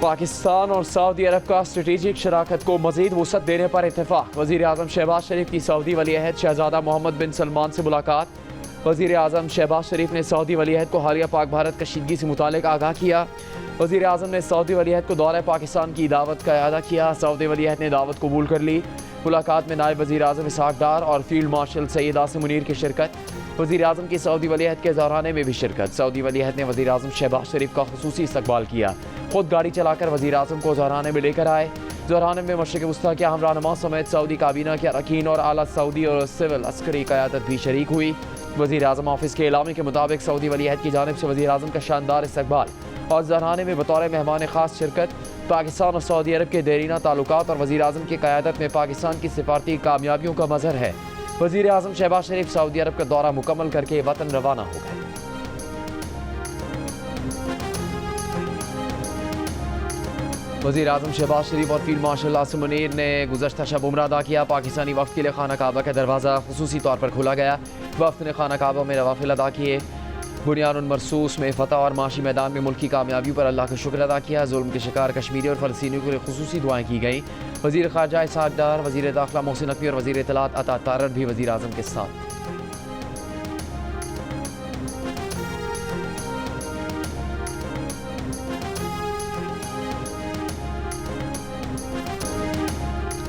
पाकिस्तान और सऊदी अरब का स्ट्रेटेजिक शराकत को मजीद वसअत देने पर इत्तेफाक। वज़ीर आज़म शहबाज शरीफ की सऊदी वली अहद शहजादा मोहम्मद बिन सलमान से मुलाकात। वज़ीर आज़म शहबाज शरीफ ने सऊदी वली अहद को हालिया पाक भारत कशीदगी से मुतालिक आगाह किया। वज़ीर आज़म ने सऊदी वली अहद को दौरा पाकिस्तान की दावत का इआदा किया। सऊदी वली अहद ने दावत कबूल कर ली। मुलाकात में नायब वज़ीर आज़म इसहाक डार और फील्ड मार्शल सैयद आसिम मुनीर की शिरकत। वज़ीर आज़म की सऊदी वली अहद के ज़ौराने में भी शिरकत। सऊदी वली अहद ने वज़ीर आज़म शहबाज शरीफ का खुसूसी इस्तकबाल किया। खुद गाड़ी चलाकर वज़ीर आज़म को ज़ौराने में लेकर आए। ज़ौराने में मशरिक़ वस्ता के अहम रहनुमा समेत सऊदी काबीना के अरकान और आला सऊदी और सिविल अस्करी क़यादत भी शरीक हुई। वज़ीर आज़म ऑफिस के एलामी के मुताबिक सऊदी वली अहद की जानिब से वज़ीर आज़म का शानदार इस्तकबाल और ज़ौराने में बतौर मेहमान ख़ास शिरकत। पाकिस्तान और सऊदी अरब के देरीना ताल्लुकात और वज़ीर आज़म की क़यादत में पाकिस्तान की सिफारती कामयाबियों का मज़हर है। वज़ीर आज़म शहबाज शरीफ सऊदी अरब का दौरा मुकम्मल करके वतन रवाना हो गए। वज़ीर आज़म शहबाज शरीफ और फील्ड मार्शल आसिम मुनीर ने गुज़श्ता शब उम्रा अदा किया। पाकिस्तानी वफ़द के लिए खाना काबा का दरवाज़ा खुसूसी तौर पर खोला गया। वफ़द ने खाना काबा में नवाफिल अदा किए। बुनियानुल मरसूस में फ़तह और माशी मैदान में मुल्क की कामयाबी पर अल्लाह का शुक्र अदा किया। जुल्म के शिकार कश्मीरी और फ़लस्तीनियों के लिए खुसूसी दुआएँ की गई। वज़ीर ख़ारजा इसहाक डार, वज़ीर दाखिला मोहसिन नकवी और वज़ीर इत्तलात अता तारर भी वज़ीर आज़म के साथ।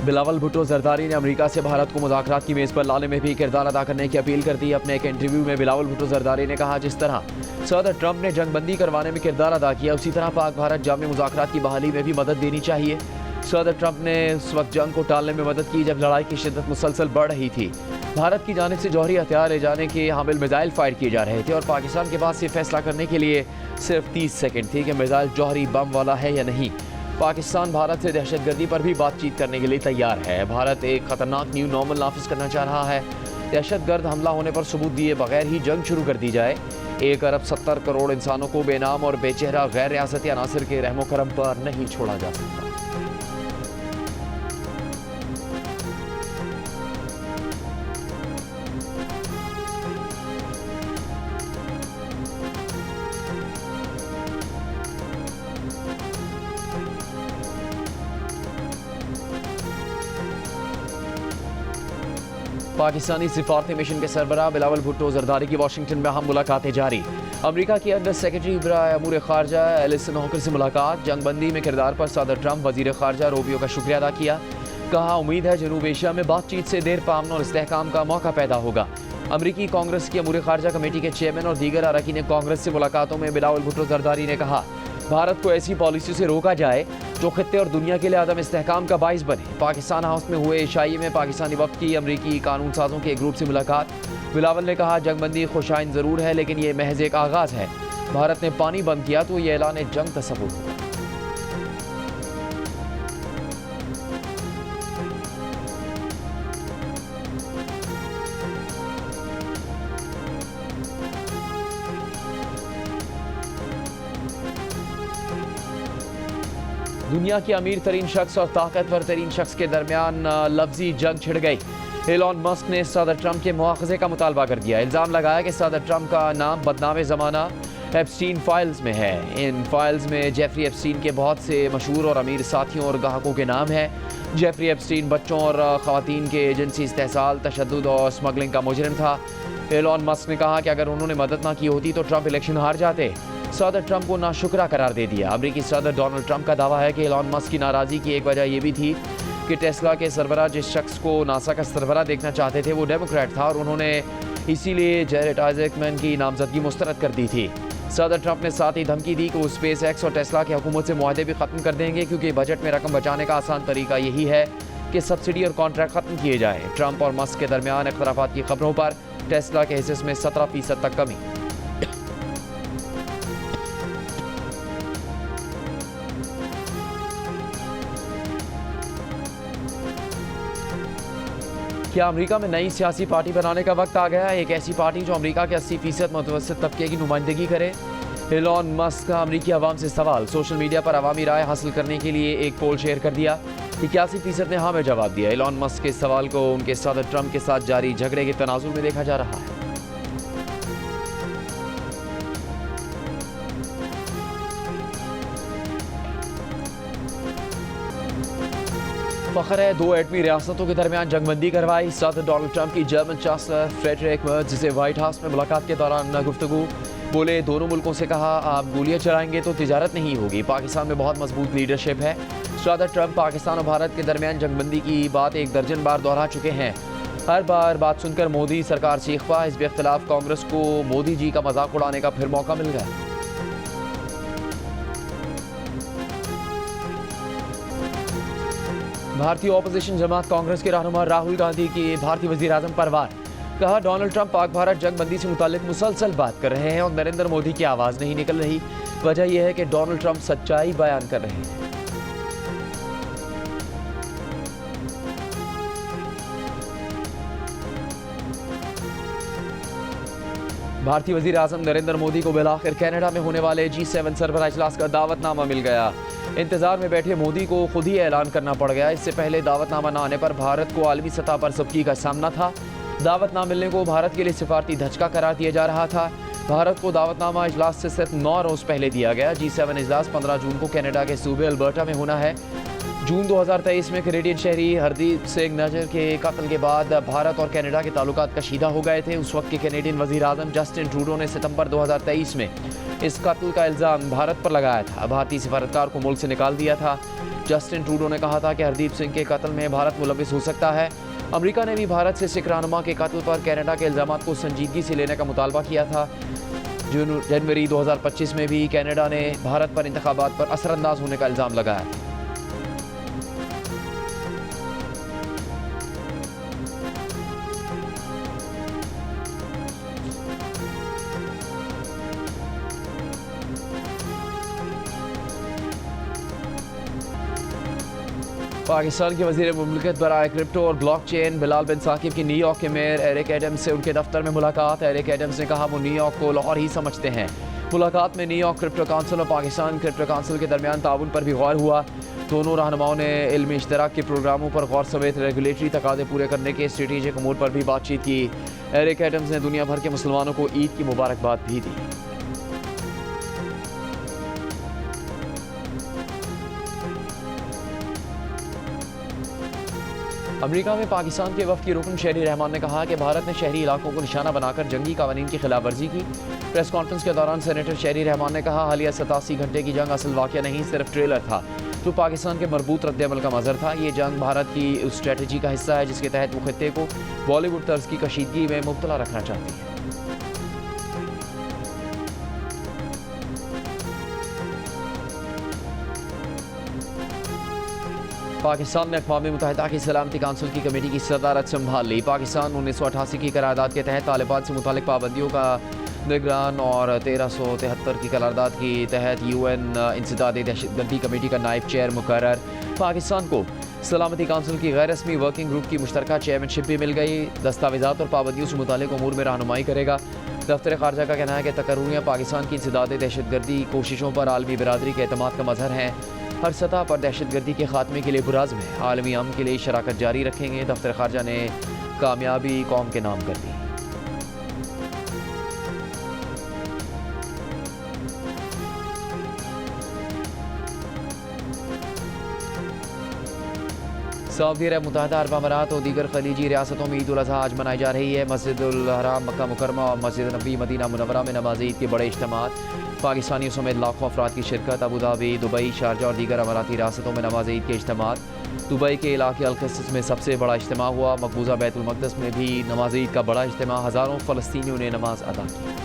बिलावल भुट्टो जरदारी ने अमेरिका से भारत को मुज़ाकरात की मेज़ पर लाने में भी किरदार अदा करने की अपील कर दी। अपने एक इंटरव्यू में बिलावल भुट्टो जरदारी ने कहा, जिस तरह सदर ट्रंप ने जंगबंदी करवाने में किरदार अदा किया, उसी तरह पाक भारत जामी मुज़ाकरात की बहाली में भी मदद देनी चाहिए। सदर ट्रंप ने उस वक्त जंग को टालने में मदद की जब लड़ाई की शिद्दत मुसलसल बढ़ रही थी। भारत की जानिब से जौहरी हथियार ले जाने के हामिल मिसाइल फायर किए जा रहे थे और पाकिस्तान के पास ये फैसला करने के लिए सिर्फ 30 सेकेंड थे कि मिसाइल जौहरी बम वाला है या नहीं। पाकिस्तान भारत से दहशतगर्दी पर भी बातचीत करने के लिए तैयार है। भारत एक खतरनाक न्यू नॉर्मल नाफिज करना चाह रहा है। दहशतगर्द हमला होने पर सबूत दिए बगैर ही जंग शुरू कर दी जाए। 1 अरब 70 करोड़ इंसानों को बेनाम और बेचेहरा गैर रियासती अनासर के रहमो करम पर नहीं छोड़ा जा सकता। पाकिस्तानी सिफारती मिशन के सरबराह बिलावल भुट्टो जरदारी की वाशिंगटन में अहम मुलाकातें जारी। अमेरिका की अंडर सेक्रेटरी बराए अमूर खारजा एलिसन हॉकर से मुलाकात। जंगबंदी में किरदार पर सदर ट्रंप वजीर खारजा रूबियो का शुक्रिया अदा किया। कहा, उम्मीद है जनूब एशिया में बातचीत से देर पामन और इस्तेहकाम का मौका पैदा होगा। अमरीकी कांग्रेस की अमूर खारजा कमेटी के चेयरमैन और दीगर अरकान कांग्रेस से मुलाकातों में बिलावल भुट्टो जरदारी ने कहा, भारत को ऐसी पॉलिसी से रोका जाए जो खित्ते और दुनिया के लिए आदम इस्तेहकाम का बाइस बने। पाकिस्तान हाउस में हुए इशाई में पाकिस्तानी वफ़द की अमरीकी कानून साजों के एक ग्रुप से मुलाकात। बिलावल ने कहा, जंगबंदी खुशाइन ज़रूर है लेकिन ये महज एक आगाज़ है। भारत ने पानी बंद किया तो ये ऐलान जंग तस्वुर होगा। दुनिया की अमीर तरीन शख्स और ताकतवर तरीन शख्स के दरमियान लफ्जी जंग छिड़ गई। एलॉन मस्क ने सदर ट्रंप के मुआखज़े का मुतालबा कर दिया। इल्ज़ाम लगाया कि सदर ट्रंप का नाम बदनामे ज़माना एप्स्टीन फाइल्स में है। इन फाइल्स में जेफरी एप्स्टीन के बहुत से मशहूर और अमीर साथियों और ग्राहकों के नाम हैं। जेफरी एप्स्टीन बच्चों और ख़वातीन के जिनसी इस्तेहसाल, तशद्दुद और स्मगलिंग का मुजरिम था। एलॉन मस्क ने कहा कि अगर उन्होंने मदद ना की होती तो ट्रंप इलेक्शन हार जाते। सदर ट्रंप को नाशुक्रा करार दे दिया। अमरीकी सदर डोनाल्ड ट्रंप का दावा है कि एलॉन मस्क की नाराज़गी की एक वजह यह भी थी कि टेस्ला के सरबराह जिस शख्स को नासा का सरबराह देखना चाहते थे वो डेमोक्रेट था और उन्होंने इसीलिए जैरेड आइजैकमैन की नामजदगी मुस्तरद कर दी थी। सदर ट्रंप ने साथ ही धमकी दी कि वो स्पेस एक्स और टेस्ला की हुकूमत से मुआहदे भी ख़त्म कर देंगे क्योंकि बजट में रकम बचाने का आसान तरीका यही है कि सब्सिडी और कॉन्ट्रैक्ट ख़त्म किए जाएँ। ट्रंप और मस्क के दरमियान इख्तलाफात की खबरों पर टेस्ला के हिस्से में 17% तक कमी। क्या अमेरिका में नई सियासी पार्टी बनाने का वक्त आ गया है? एक ऐसी पार्टी जो अमेरिका के 80% मुतवस्सित तबके की नुमाइंदगी करे। एलॉन मस्क का अमेरिकी अवाम से सवाल। सोशल मीडिया पर अवामी राय हासिल करने के लिए एक पोल शेयर कर दिया। 81% ने हाँ में जवाब दिया। एलॉन मस्क के सवाल को उनके सदर ट्रंप के साथ जारी झगड़े के तनाजुर में देखा जा रहा है। फ़ख्र है, 2 एटमी रियासतों के दरमियान जंगबंदी करवाई। सदर डोनाल्ड ट्रंप की जर्मन चांसलर फ्रेडरिक मर्ज से व्हाइट हाउस में मुलाकात के दौरान गुफ्तगू। बोले, दोनों मुल्कों से कहा, आप गोलियां चलाएंगे तो तिजारत नहीं होगी। पाकिस्तान में बहुत मजबूत लीडरशिप है। सदर ट्रंप पाकिस्तान और भारत के दरमियान जंगबंदी की बात 1 दर्जन बार दोहरा चुके हैं। हर बार बात सुनकर मोदी सरकार चीख पा। इस बेख्तिलाफ कांग्रेस को मोदी जी का मजाक उड़ाने का फिर मौका मिल गया। भारतीय ऑपोजिशन जमात कांग्रेस के रहनुमा राहुल गांधी की भारतीय वजीर आजम पर वार। कहा, डोनाल्ड ट्रंप पाक भारत जंगबंदी से मुतालिक मुसलसल बात कर रहे हैं और नरेंद्र मोदी की आवाज़ नहीं निकल रही। वजह यह है कि डोनाल्ड ट्रंप सच्चाई बयान कर रहे हैं। भारतीय वजीर आजम नरेंद्र मोदी को बिलाखिर कनाडा में होने वाले G7 सरबराह इजलास का दावतनामा मिल गया। इंतजार में बैठे मोदी को खुद ही ऐलान करना पड़ गया। इससे पहले दावतनामा न आने पर भारत को आलमी सतह पर सबकी का सामना था। दावत न मिलने को भारत के लिए सिफारती धचका करार दिया जा रहा था। भारत को दावतनामा इजलास से सिर्फ 9 रोज पहले दिया गया। G7 इजलास 15 जून को कनाडा के सूबे अल्बर्टा में होना है। जून 2023 में कैनेडियन शहरी हरदीप सिंह नजर के कत्ल के बाद भारत और कनाडा के ताल्लुकात कशीदा हो गए थे। उस वक्त के कैनेडियन वजीर आजम जस्टिन ट्रूडो ने सितंबर 2023 में इस कत्ल का इल्ज़ाम भारत पर लगाया था। भारतीय सिफारतकार को मुल्क से निकाल दिया था। जस्टिन ट्रूडो ने कहा था कि हरदीप सिंह के कत्ल में भारत मुलविस हो सकता है। अमेरिका ने भी भारत से सिख रहनुमा के कत्ल पर कनाडा के इल्ज़ाम को संजीदगी से लेने का मुतालबा किया था। जनवरी 2025 में भी कनाडा ने भारत पर इंतखाबात पर असरअंदाज होने का इल्ज़ाम लगाया था। पाकिस्तान के वज़ीर मुमलिकत बराए क्रिप्टो और ब्लॉकचेन बिलाल बिन साकिब की न्यूयॉर्क के मेयर एरिक एडम्स से उनके दफ्तर में मुलाकात। एरिक एडम्स ने कहा, वो न्यूयॉर्क को लाहौर ही समझते हैं। मुलाकात में न्यूयॉर्क क्रिप्टो काउंसिल और पाकिस्तान क्रिप्टो काउंसिल के दरमियान ताउन पर भी गौर हुआ। दोनों रहनुमाओं ने इल्मी इश्तराक के प्रोग्रामों पर गौर समेत रेगुलेटरी तकाज़े पूरे करने के स्ट्रेटेजिक अमूर पर भी बातचीत की। एरिक एडम्स ने दुनिया भर के मुसलमानों को ईद की मुबारकबाद भी दी। अमेरिका में पाकिस्तान के वफ़द की रुकन शहरी रहमान ने कहा कि भारत ने शहरी इलाकों को निशाना बनाकर जंगी कवानीन की खिलाफ वर्जी की। प्रेस कॉन्फ्रेंस के दौरान सेनेटर शहरी रहमान ने कहा, हालिया 87 घंटे की जंग असल वाक़या नहीं, सिर्फ ट्रेलर था जो पाकिस्तान के मरबूत रद्द-ए-अमल का मज़हर था। ये जंग भारत की उस स्ट्रेटजी का हिस्सा है जिसके तहत वो खित्ते को बॉलीवुड तर्ज की कशीदगी में मुब्तला रखना चाहती है। पाकिस्तान ने अक़वाम मुत्तहिदा की सलामती काउंसिल की कमेटी की सदारत संभाल ली। पाकिस्तान 1988 की करारदाद के तहत तालिबान से मुतालिक पाबंदियों का निगरान और 1373 की करारदाद के तहत UN इंसदाद दहशतगर्दी कमेटी का नायब चेयर मुकर्रर। पाकिस्तान को सलामती काउंसिल की गैर रस्मी वर्किंग ग्रुप की मुश्तरका चेयरमैनशिप भी मिल गई। दस्तावेज़ात और पाबंदियों से मुतालिक अमूर में रहनुमाई करेगा। दफ्तर ख़ारजा का कहना है कि तकर्रुरियाँ पाकिस्तान की इंसदाद दहशतगर्दी कोशिशों पर आलमी बिरादरी के एतमाद का मज़हर है। हर सतह पर दहशतगर्दी के खात्मे के लिए पुराज़्म है। आलमी अमन के लिए शराकत जारी रखेंगे। दफ्तर ख़ारजा ने कामयाबी कौम के नाम कर दी। सऊदी अरब, मुत्तहिदा अरब अमारात और दीगर खलीजी रियासतों में ईद उल अज़हा आज मनाई जा रही है। मस्जिदुल हराम, मक्का मुकरमा और मस्जिद नबी मदीना मुनव्वरा में नमाज ईद के बड़े इज्तिमात। पाकिस्तानियों समेत लाखों अफराद की शिरकत। अबू धाबी, दुबई, शारजा और दीगर अमाराती रियासतों में नमाज ईद के इज्तिमात। दुबई के इलाके अल-क़िस्स में सबसे बड़ा इज्तिमा हुआ। मकबूजा बैतुल मक़दस में भी नमाज ईद का बड़ा इज्तिमा। हज़ारों फ़लस्तीनियों ने नमाज अदा की।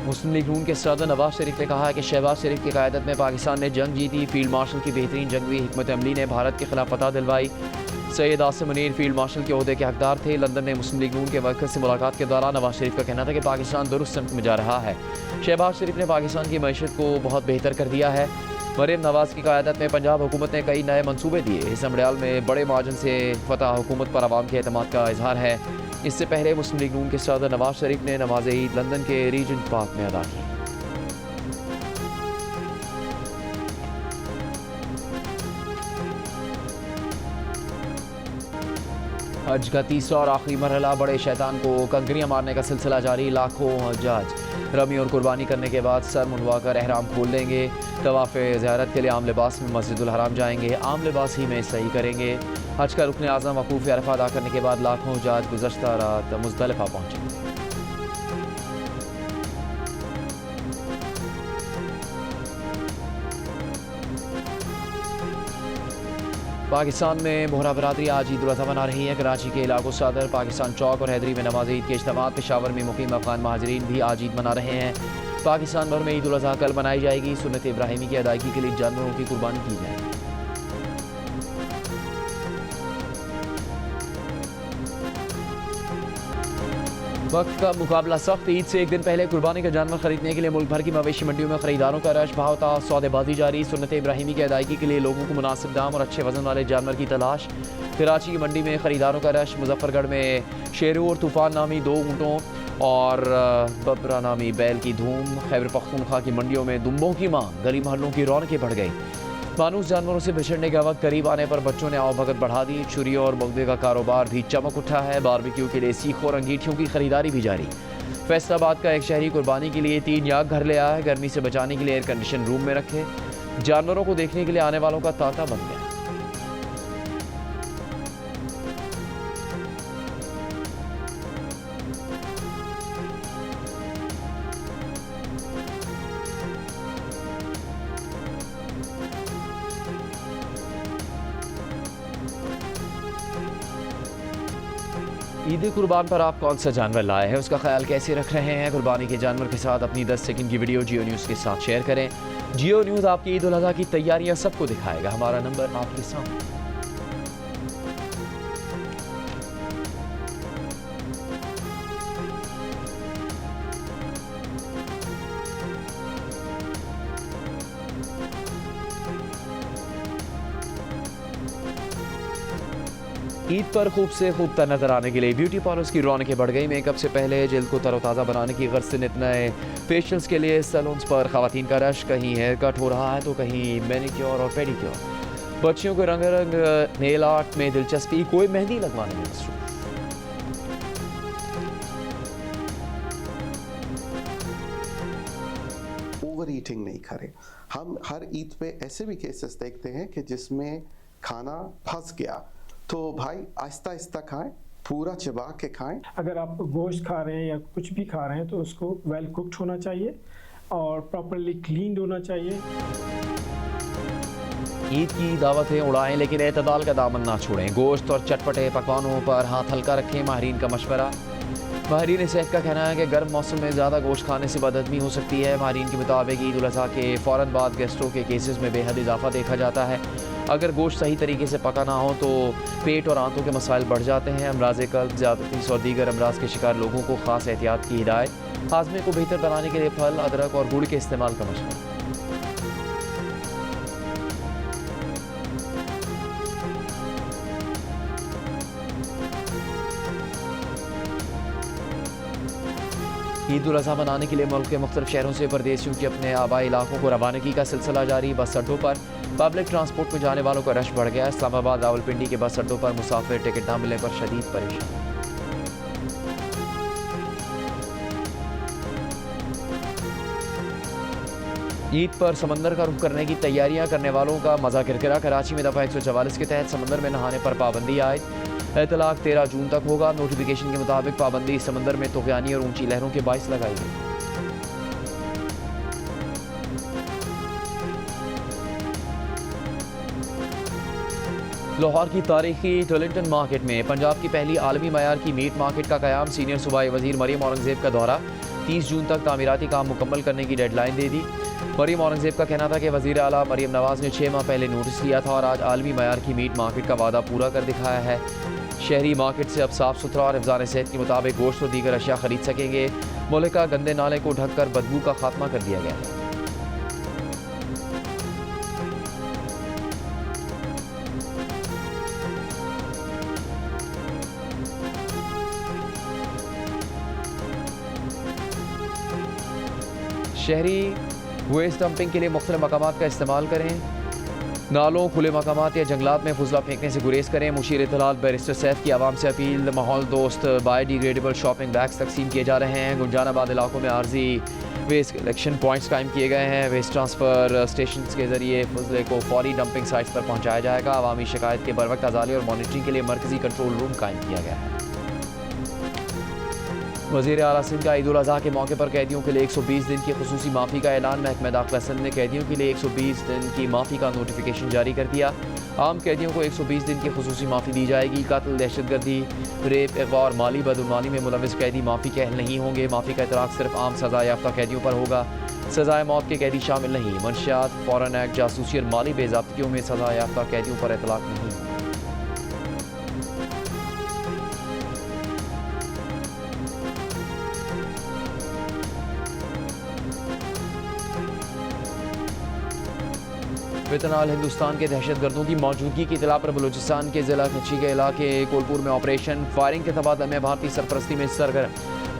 मुस्लिम लीग नून के सदर नवाज शरीफ ने कहा है कि शहबाज शरीफ की क़यादत में पाकिस्तान ने जंग जीती। फील्ड मार्शल की बेहतरीन जंगी हिकमत अमली ने भारत के खिलाफ फतह दिलवाई। सैयद आसिम मुनीर फील्ड मार्शल के ओहदे के हकदार थे। लंदन में मुस्लिम लीग नून के वर्कर्स से मुलाकात के दौरान नवाज शरीफ का कहना था कि पाकिस्तान दुरुस्त समत में जा रहा है। शहबाज शरीफ ने पाकिस्तान की मईशत को बहुत बेहतर कर दिया है। मरीम नवाज की क़यादत में पंजाब हुकूमत ने कई नए मनसूबे दिए। इस समड़ियाल में बड़े मार्जिन से फतह हुकूमत पर आवाम के एतमाद का इजहार है। इससे पहले मुस्लिम लीग नून के सदर नवाज शरीफ ने नमाज ईद लंदन के रीजेंट पार्क में अदा की। हज का तीसरा और आखिरी मरहला, बड़े शैतान को कंकरियाँ मारने का सिलसिला जारी। लाखों हज्जाज रमी और कुर्बानी करने के बाद सर मुंडवा कर एहराम खोल देंगे। तवाफ़ ज़ियारत के लिए आम लिबास में मस्जिदुल हराम जाएंगे। आम लिबास ही में सही करेंगे। हज का रुकन आज़म वकूफ़ अरफा अदा करने के बाद लाखों हज्जाज गुज़श्ता रात मुज़दलिफ़ा पहुँचे। पाकिस्तान में बोहरा बरादरी आज ईद उल अज़हा मना रही है। कराची के इलाक़ो सदर, पाकिस्तान चौक और हैदरी में नमाज ईद के इज्तिमात। पेशावर में मुकीम अफ़गान महाजरीन भी आज ईद मना रहे हैं। पाकिस्तान भर में ईद उल अज़हा कल मनाई जाएगी। सुन्नत इब्राहिमी की अदायगी के लिए जानवरों की कुर्बानी की जाएगी। वक्त का मुकाबला सख्त। ईद से एक दिन पहले कुर्बानी का जानवर खरीदने के लिए मुल्क भर की मवेशी मंडियों में खरीदारों का रश। भाव था, सौदेबाजी जारी। सुन्नत इब्राहिमी की अदायगी के लिए लोगों को मुनासिब दाम और अच्छे वजन वाले जानवर की तलाश। कराची की मंडी में खरीदारों का रश। मुजफ्फरगढ़ में शेरू और तूफान नामी 2 ऊँटों और बबरा नामी बैल की धूम। खैबर पख्तूनख्वा की मंडियों में दुम्बों की मांग। गली मोहल्लों की रौनकें बढ़ गई। मानूस जानवरों से बिछड़ने का वक्त करीब आने पर बच्चों ने आवभगत बढ़ा दी। छुरियों और बगदे का कारोबार भी चमक उठा है। बारबेक्यू के लिए सीखों और अंगीठियों की खरीदारी भी जारी। फैसलाबाद का एक शहरी कुर्बानी के लिए 3 याक घर ले आया है। गर्मी से बचाने के लिए एयर कंडीशन रूम में रखे। जानवरों को देखने के लिए आने वालों का तांता बन गया। ईद कुर्बान पर आप कौन सा जानवर लाए हैं, उसका ख्याल कैसे रख रहे हैं? कुर्बानी के जानवर के साथ अपनी 10 सेकंड की वीडियो जियो न्यूज़ के साथ शेयर करें। जियो न्यूज़ आपकी ईद उल अज़हा की तैयारियां सबको दिखाएगा। हमारा नंबर आपके सामने। ईद पर खूब से खूबतर नजर आने के लिए ब्यूटी पार्लर्स की रौनकें बढ़ गई। मेकअप से पहले जल्द को तरोताज़ा बनाने की गर्ज से नित नए फेशियल्स के लिए सैलून्स पर खवातीन का रश। कहीं हेयर कट हो रहा है तो कहीं मैनिक्योर और पेडिक्योर। बच्चियों को रंग रंग नेल आर्ट में दिलचस्पी, कोई मेहंदी लगवाने में मसरूफ। ओवर ईटिंग नहीं करें। हम हर ईद पे ऐसे भी केसेस देखते हैं कि जिसमें खाना फंस गया, तो भाई आहिस्ता आहिस्ता खाएं, पूरा चबा के खाएं। अगर आप गोश्त खा रहे हैं या कुछ भी खा रहे हैं तो उसको वेल कुक्ड होना चाहिए और प्रॉपर्ली क्लीन्ड होना चाहिए। ईद की दावतें उड़ाएं लेकिन एतदाल का दामन ना छोड़ें। गोश्त और चटपटे पकवानों पर हाथ हल्का रखें। माहिरीन का मशवरा। माहिरीन सेहत का कहना है कि गर्म मौसम में ज़्यादा गोश्त खाने से बदहज़मी हो सकती है। माहिरीन के मुताबिक ईद उल अज़हा के फ़ौरन बाद गैस्ट्रो के केसेस में बेहद इजाफा देखा जाता है। अगर गोश्त सही तरीके से पका ना हो तो पेट और आंतों के मसाइल बढ़ जाते हैं। अमराज़ कल्ब, ज़्यादतीस और दीगर अमराज के शिकार लोगों को ख़ास एहतियात की हिदायत। हाज़मे को बेहतर बनाने के लिए फल, अदरक और गुड़ के इस्तेमाल का मशवरा। ईद उल अज़हा मनाने के लिए मुल्क के मुख्तलिफ शहरों से परदेशियों की अपने आबाई इलाकों को रवानगी का सिलसिला जारी। बस अड्डों पर पब्लिक ट्रांसपोर्ट में जाने वालों का रश बढ़ गया। इस्लामाबाद रावलपिंडी के बस अड्डों पर मुसाफिर टिकट न मिलने पर शदीद परेशान। ईद पर समंदर का रुख करने की तैयारियां करने वालों का मज़ा किरकिरा। कराची में दफ़ा 144 के तहत समंदर में नहाने पर पाबंदी आयद। इतलाक 13 जून तक होगा। नोटिफिकेशन के मुताबिक पाबंदी समंदर में तुग़यानी और ऊंची लहरों के बाइस लगाई गई। लाहौर की तारीखी टोलिंटन मार्केट में पंजाब की पहली आलमी मयार की मीट मार्केट का क़याम। सीनियर सूबाई वज़ीर मरियम औरंगज़ेब का दौरा। 30 जून तक तामीराती काम मुकम्मल करने की डेडलाइन दे दी। मरियम औरंगज़ेब का कहना था कि वज़ीर आला मरियम नवाज़ ने 6 माह पहले नोटिस लिया था और आज आलमी मयार की मीट मार्केट का वादा पूरा कर दिखाया है। शहरी मार्केट से अब साफ़ सुथरा और हिफ़्ज़ान सेहत के मुताबिक गोश्त और दीगर अशिया खरीद सकेंगे। मुल्क का गंदे नाले को ढककर बदबू का खात्मा कर दिया गया है। शहरी वेस्ट डंपिंग के लिए मुख्तलिफ मकामात का इस्तेमाल करें। नालों, खुले मकामात या जंगलात में फुजला फेंकने से गुरेज करें। मुशीर इत्तलात बैरिस्टर सैफ की आवाम से अपील। माहौल दोस्त बायोडिग्रेडेबल शॉपिंग बैग्स तकसीम किए जा रहे हैं। गुंजानाबाद इलाकों में आर्जी वेस्ट कलेक्शन पॉइंट्स कायम किए गए हैं। वेस्ट ट्रांसफ़र स्टेशन के ज़रिए फजले को फौरी डंपिंग साइट्स पर पहुँचाया जाएगा। अवामी शिकायत के बरवक्त अजाले और मॉनिटरिंग के लिए मरकज़ी कंट्रोल रूम कायम किया गया है। वज़ीर आला सिंध का ईद उल अज़हा के मौके पर कैदियों के लिए 120 दिन की खुसूसी माफ़ी का ऐलान। महकमा दाखिला सिंध ने कैदियों के लिए 120 दिन की माफ़ी का नोटिफिकेशन जारी कर दिया। आम कैदियों को 120 दिन की खुसूसी माफ़ी दी जाएगी। कत्ल, दहशतगर्दी, रेप, अगवा और माली बदउनवानी में मुलविस कैदी माफ़ी के अहल नहीं होंगे। माफ़ी का इतलाक़ सिर्फ आम सज़ा याफ्ता कैदियों पर होगा। सज़ाए मौत के कैदी शामिल नहीं। मंशियात, फॉरेन एक्ट, जासूसी और माली बेज़ाब्तियों में सज़ा याफ्ता कैदियों पर इतलाक़ नहीं होगा। फितनाल हिंदुस्तान के दहशतगर्दों की मौजूदगी की इतला पर बलूचिस्तान के ज़िला कच्ची के इलाके कोलपुर में ऑपरेशन फायरिंग के तबादले में भारतीय सरपरस्ती में सरगर्म।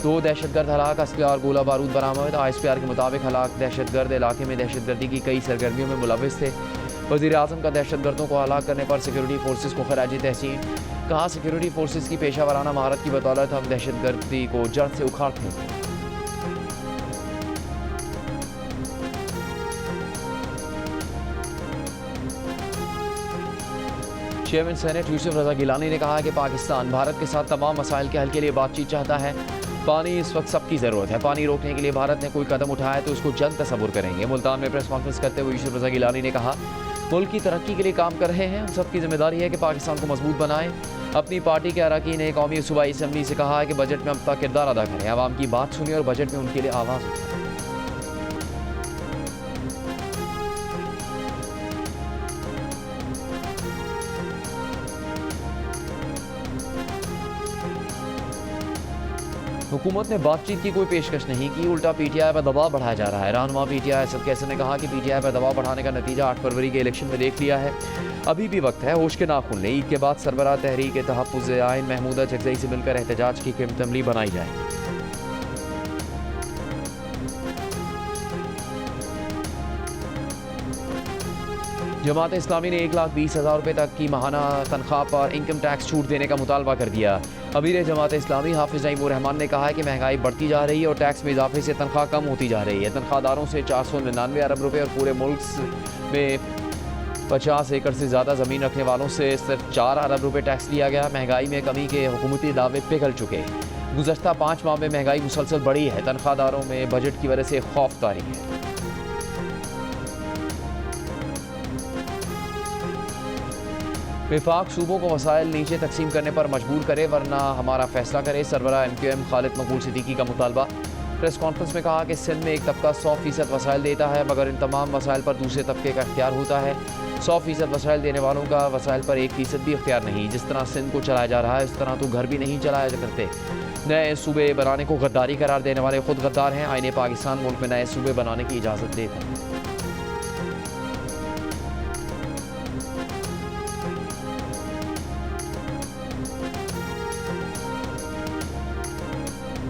2 दहशतगर्द हलाक, असलहा और गोला बारूद बरामद। ISPR के मुताबिक हलाक दहशतगर्द इलाके में दहशतगर्दी की कई सरगर्मियों में मुलविस थे। वज़ीर आज़म का दहशतगर्दों को हलाक करने पर सिक्योरिटी फोर्सेस को खराज तहसीन। कहा, सिक्योरिटी फोर्सेस की पेशा वराना महारत की बदौलत हम दहशतगर्दी को जड़ से उखाड़ते हैं। चेयरमैन सेनेट यूसुफ रजा गिलानी ने कहा कि पाकिस्तान भारत के साथ तमाम मसाइल के हल के लिए बातचीत चाहता है। पानी इस वक्त सबकी ज़रूरत है। पानी रोकने के लिए भारत ने कोई कदम उठाया तो उसको जल्द तसव्वुर करेंगे। मुल्तान में प्रेस कॉन्फ्रेंस करते हुए यूसुफ रजा गिलानी ने कहा, मुल्क की तरक्की के लिए काम कर रहे हैं। हम सबकी जिम्मेदारी है कि पाकिस्तान को मजबूत बनाएं। अपनी पार्टी के अरकान ने कौमी सूबाई असम्बली से कहा है कि बजट में अपना किरदार अदा करें, आवाम की बात सुनिए और बजट में उनके लिए आवाज़ उठाएं। हुकूमत ने बातचीत की कोई पेशकश नहीं की, उल्टा PTI पर दबाव बढ़ाया जा रहा है। रहनुमा PTI असद कैसर ने कहा कि PTI पर दबाव बढ़ाने का नतीजा 8 फरवरी के इलेक्शन में देख लिया है। अभी भी वक्त है, होश के नाखून लें। ईद के बाद सरबराह तहरीक तहफ़्फ़ुज़ आइन महमूदा चकज़ई से मिलकर एहतजाज की क़िमत अमली बनाई जाएगी। जमात इस्लामी ने 1,20,000 रुपये तक की माहाना तनख्वाह पर इनकम टैक्स छूट देने का मुतालबा कर दिया। अमीर जमात इस्लामी हाफिज़ नईमुर रहमान ने कहा है कि महंगाई बढ़ती जा रही है और टैक्स में इजाफे से तनख्वाह कम होती जा रही है। तनख्वाहदारों से 499 अरब रुपये और पूरे मुल्क में 50 एकड़ से ज़्यादा ज़मीन रखने वालों से सिर्फ 4 अरब रुपये टैक्स लिया गया। महंगाई में कमी के हुकूमती दावे पिघल चुके। गुज़श्ता 5 माह में महंगाई मुसलसल बढ़ी है। तनख्वाहदारों में बजट की वजह से खौफ तारी है। विफाक सूबों को वसाइल नीचे तकसीम करने पर मजबूर करे वरना हमारा फैसला करे। सरबराह MQM खालिद मकबूल सिद्दीकी का मुतालबा। प्रेस कॉन्फ्रेंस में कहा कि सिंध में एक तबका 100% वसाइल देता है, मगर इन तमाम वसाइल पर दूसरे तबके का इख्तियार होता है। 100% वसाइल देने वालों का वसाइल पर 1% भी इख्तियार नहीं। जिस तरह सिंध को चलाया जा रहा है उस तरह तो घर भी नहीं चलाया करते। नए सूबे बनाने को गद्दारी करार देने वाले खुद गद्दार हैं। आईने पाकिस्तान मुल्क में नए सूबे बनाने की इजाज़त देता है।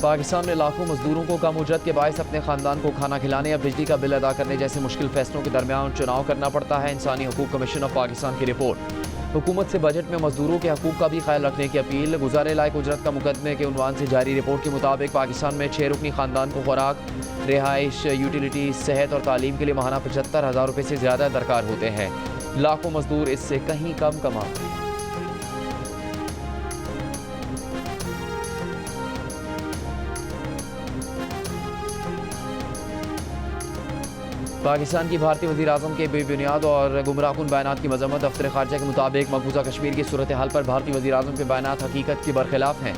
पाकिस्तान में लाखों मजदूरों को कम उजरत के बायस अपने ख़ानदान को खाना खिलाने या बिजली का बिल अदा करने जैसे मुश्किल फैसलों के दरमियान चुनाव करना पड़ता है। इंसानी हकूक़ कमीशन ऑफ पाकिस्तान की रिपोर्ट। हुकूमत से बजट में मजदूरों के हकूक़ का भी ख्याल रखने की अपील। गुज़ारे लायक उजरत का मुकदमे के उन्वान से जारी रिपोर्ट के मुताबिक पाकिस्तान में 6 रुकनी ख़ानदान को खुराक, रिहाइश, यूटिलिटी, सेहत और तालीम के लिए माहाना 75,000 रुपये से ज़्यादा दरकार होते हैं। लाखों मजदूर इससे कहीं कम कमाते हैं। पाकिस्तान की भारतीय वज़ीर आज़म के बेबुनियाद और गुमराहकुन बयानात की मज़म्मत। दफ्तर ख़ारजा के मुताबिक मकबूजा कश्मीर की सूरत हाल पर भारतीय वज़ीर आज़म के बयानात हकीकत के बरखिलाफ हैं।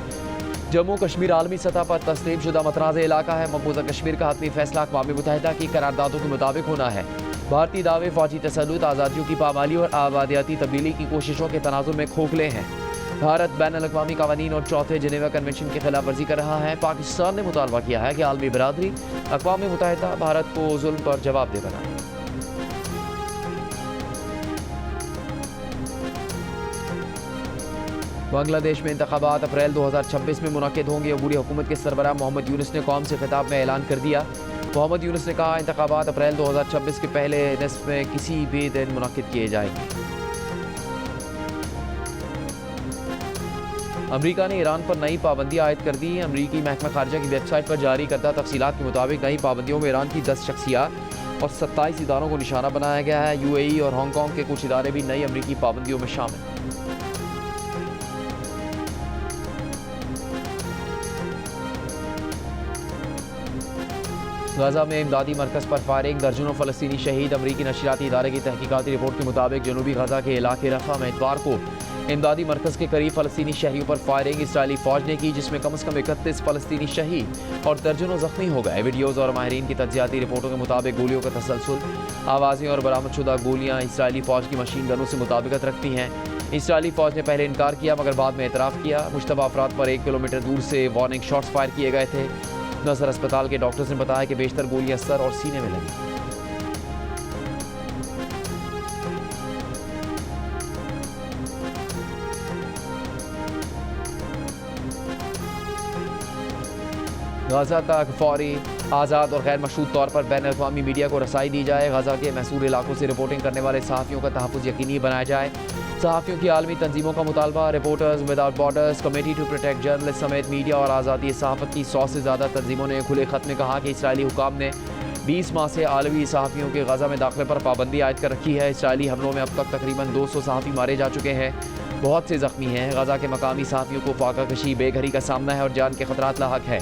जम्मू कश्मीर आलमी सतह पर तस्लीम शुदा मतनाज़ इलाका है। मकबूजा कश्मीर का हतमी फैसला अक़वाम मुत्तहिदा की करारदादों के मुताबिक होना है। भारतीय दावे फ़ौजी तसल्लुत, आज़ादियों की पामाली और आबादियाती तब्दीली की कोशिशों के तनाज़ुर में खोखले हैं। भारत बैनुल-अक़वामी क़वानीन और चौथे जिनेवा कन्वेंशन की खिलाफ वर्जी कर रहा है। पाकिस्तान ने मुतालबा किया है कि आलमी बरादरी अक़वाम मुत्तहिदा भारत को जुल्म पर जवाबदेह बनाए। बांग्लादेश में इंतखाबात अप्रैल 2026 में मुनक़िद होंगे। अबूरी हुकूमत के सरबराह मोहम्मद यूनुस ने कौम से खिताब में ऐलान कर दिया। मोहम्मद यूनुस ने कहा इंतखाबात अप्रैल 2026 के पहले निस्फ में किसी भी दिन मुनक्किद किए जाएंगे। अमरीका ने ईरान पर नई पाबंदी आयद कर दी। अमरीकी महकमा खारजा की वेबसाइट पर जारी करदा तफसीलात के मुताबिक नई पाबंदियों में ईरान की 10 शख्सियात और 27 इदारों को निशाना बनाया गया है। UAE और हांगकांग के कुछ इदारे भी नई अमरीकी पाबंदियों में शामिल हैं। गाजा में इमदादी मरकज़ पर फायरिंग, दर्जनों फ़लस्तीनी शहीद। अमरीकी नशरियाती इदारे की तहकीकाती रिपोर्ट के मुताबिक जनूबी गाजा के इलाके रफ़ा में इतवार को इमदादी मरकज़ के करीब फ़लस्तीनी शहरियों पर फायरिंग इसराइली फ़ौज ने की, जिसमें कम से कम 31 फ़लस्तीनी शहीद और दर्जनों ज़ख्मी हो गए। वीडियोज़ और माहिरीन की तज्जियाती रिपोर्टों के मुताबिक गोलियों का तसलसल, आवाज़ें और बरामदशुदा गोलियाँ इसराइली फ़ौज की मशीन गनों से मुताबिकत रखती हैं। इसराइली फ़ौज ने पहले इनकार किया मगर बाद में एतराफ़ किया। मुश्तबा अफराद पर 1 किलोमीटर दूर से वार्निंग शॉट्स फायर किए गए थे। नसर अस्पताल के डॉक्टर्स ने बताया कि बेशतर गोलियां सर और सीने में लगी। गाजा तक फौरी, आज़ाद और गैर मशरूत तौर पर बैन अवी मीडिया को रसाई दी जाए। गाजा के महसूर इलाकों से रिपोर्टिंग करने वाले सहाफ़ियों का तहफ़्फ़ुज़ यकीनी बनाया जाए। सहाफ़ियों की आलमी तंजीमों का मुतालबा। Reporters Without Borders, Committee to Protect Journalist समेत मीडिया और आज़ादी सहाफ़त की 100 से ज़्यादा तंजीमों ने खुले ख़त में कहा कि इसराइली हुकाम ने 20 माह से आलमी सहाफ़ियों के गाजा में दाखिले पर पाबंदी आयद कर रखी है। इसराइली हमलों में अब तक तकरीबन 200 सहाफ़ी मारे जा चुके हैं, बहुत से ज़ख्मी हैं। गाजा के मकामी सहाफ़ियों को फाका कशी, बेघरी का सामना है और जान के ख़तरात लाहक है।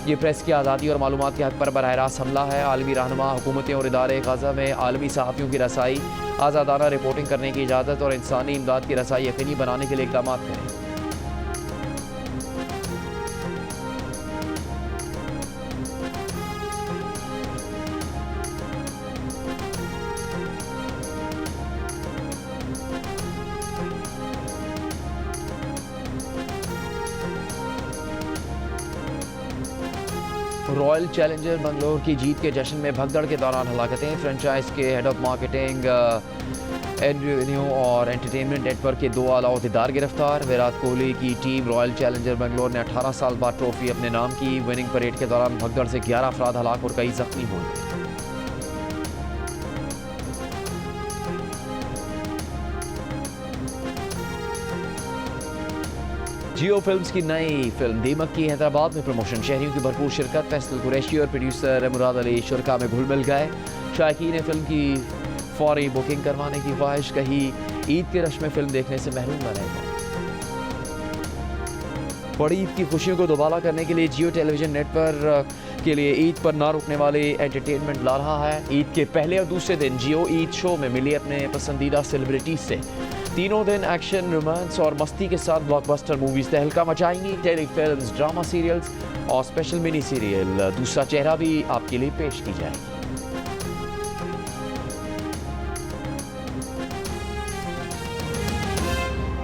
ये प्रेस की आज़ादी और मालूमात के हक़ पर बराह रास्त हमला है। आलमी रहनुमा, हुकूमतें और इदारे गाजा में आलमी सहाफ़ियों की रसाई, आज़ादाना रिपोर्टिंग करने की इजाज़त और इंसानी इमदाद की रसाई यकीनी बनाने के लिए इक़दाम करें। रॉयल चैलेंजर बंगलोर की जीत के जश्न में भगदड़ के दौरान हलाकतें। फ्रेंचाइज के हेड ऑफ मार्केटिंग एंड्रयू और एंटरटेनमेंट नेटवर्क के 2 आला अहदेदार गिरफ्तार। विराट कोहली की टीम रॉयल चैलेंजर बंगलोर ने 18 साल बाद ट्रॉफी अपने नाम की। विनिंग परेड के दौरान भगदड़ से 11 अफराद हलाक और कई जख्मी हुए। जियो फिल्म्स की नई फिल्म दीमक की हैदराबाद में प्रमोशन, शहरियों की भरपूर शिरकत। फैसल कुरैशी और प्रोड्यूसर मुराद अली शुरका में घुल मिल गए। शायकीन ने फिल्म की फौरी बुकिंग करवाने की ख्वाहिश कही। ईद के रश में फिल्म देखने से महरूम न रह गए। बड़ी ईद की खुशियों को दोबारा करने के लिए जियो टेलीविजन नेटवर्क के लिए ईद पर ना रुकने वाली एंटरटेनमेंट ला रहा है। ईद के पहले और दूसरे दिन जियो ईद शो में मिली अपने पसंदीदा सेलिब्रिटीज से। तीनों दिन एक्शन, रोमांस और मस्ती के साथ ब्लॉकबस्टर मूवीज तहलका मचाएंगी। टेली फिल्म्स, ड्रामा सीरियल्स और स्पेशल मिनी सीरियल दूसरा चेहरा भी आपके लिए पेश की जाएगी।